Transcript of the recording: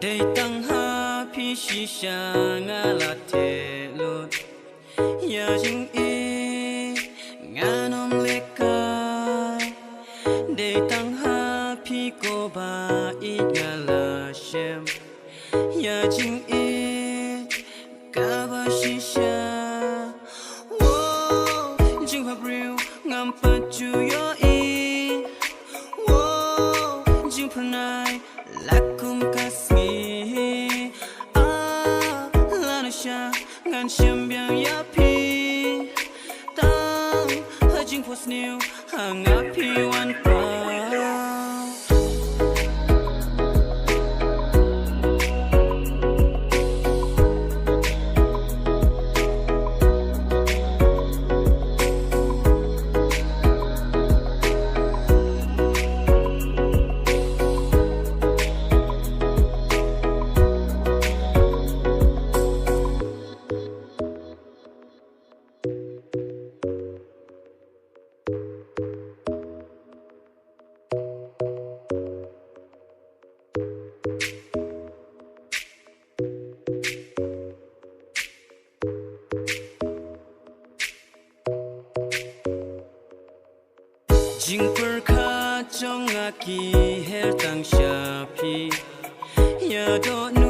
Để tăng ha phi si sa ngã là thế luôn ya jing e ngã nom lê kai để tăng ha phi cô ba ít ngã là xem ya jing e cả ba si sa wo jing pháp riu ngam pa chu yo e wo jing pranai lakum khasi ngàn chiêm biang ya pi tang hai jing post new hàng ngã pi wanshwa jing per kha trong ngã kỳ her tang sha pi ya do